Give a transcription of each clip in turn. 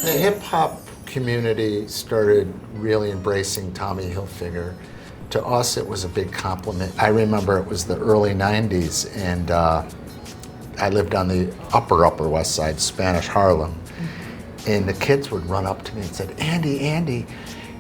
The hip-hop community started really embracing Tommy Hilfiger. To us, it was a big compliment. I remember it was the early 90s, and I lived on the upper West Side, Spanish Harlem. And the kids would run up to me and said, Andy,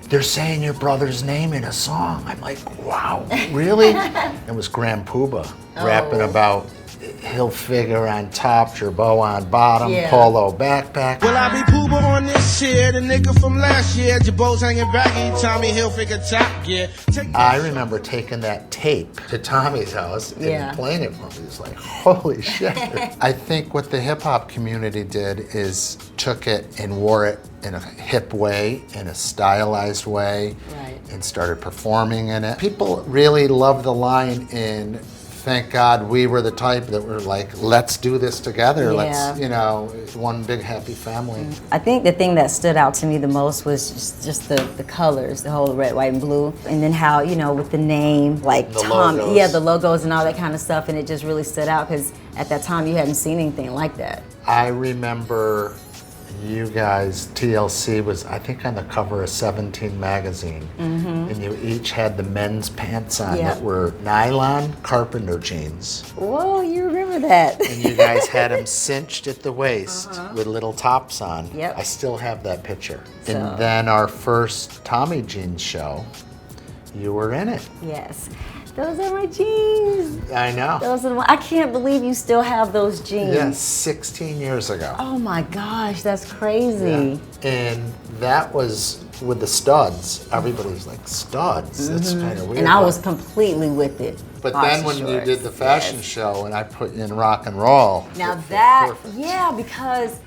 they're saying your brother's name in a song. I'm like, wow, really? It was Grand Puba rapping about Hilfiger on top, Gerbeau on bottom, polo backpack. Will I be Puba on this shit? The nigga from last year, Gerbeau's hanging baggy, Tommy Hilfiger top gear. I remember taking that tape to Tommy's house and playing it for him. He was like, holy shit. I think what the hip hop community did is took it and wore it in a hip way, in a stylized way, and started performing in it. People really love the line in Thank God We Were the Type that were like, let's do this together. Let's, you know, one big happy family. I think the thing that stood out to me the most was just the colors, the whole red, white, and blue. And then how, you know, with the name, like Tommy, the logos and all that kind of stuff. And it just really stood out because at that time you hadn't seen anything like that. I remember you guys, TLC was, I think, on the cover of 17 magazine. And you each had the men's pants on that were nylon carpenter jeans. Whoa, you remember that. And you guys had them cinched at the waist with little tops on. I still have that picture. So. And then our first Tommy Jeans show, you were in it. Yes. Those are my jeans. I know. Those are I can't believe you still have those jeans. Yes, 16 years ago. Oh my gosh, that's crazy. And that was with the studs. Everybody was like, studs? That's kind of weird. And I was completely with it. But then when you did the fashion show and I put you in rock and roll. Now that, because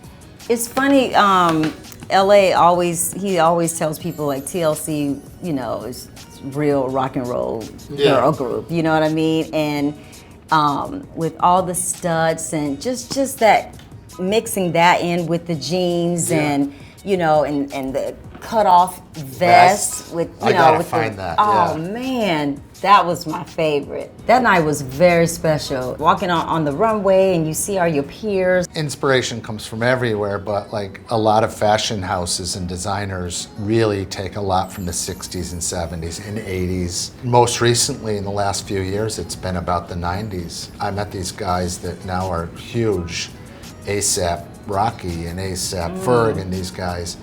it's funny, LA he always tells people like TLC, you know, is real rock and roll girl group, you know what I mean? And with all the studs and just that, mixing that in with the jeans and, you know, and the cut off vest with, you know, with that. Oh man, that was my favorite. That night was very special. Walking on the runway and you see all your peers. Inspiration comes from everywhere, but like a lot of fashion houses and designers really take a lot from the 60s and 70s and 80s. Most recently, in the last few years, it's been about the 90s. I met these guys that now are huge, A$AP Rocky and A$AP Ferg and these guys,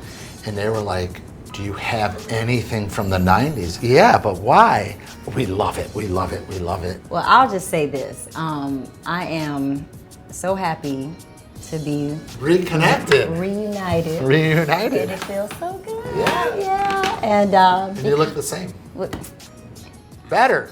and they were like, do you have anything from the 90s? Yeah, but why? We love it, we love it, we love it. Well, I'll just say this. I am so happy to be reunited. And it feels so good. Yeah. And you look the same. Better.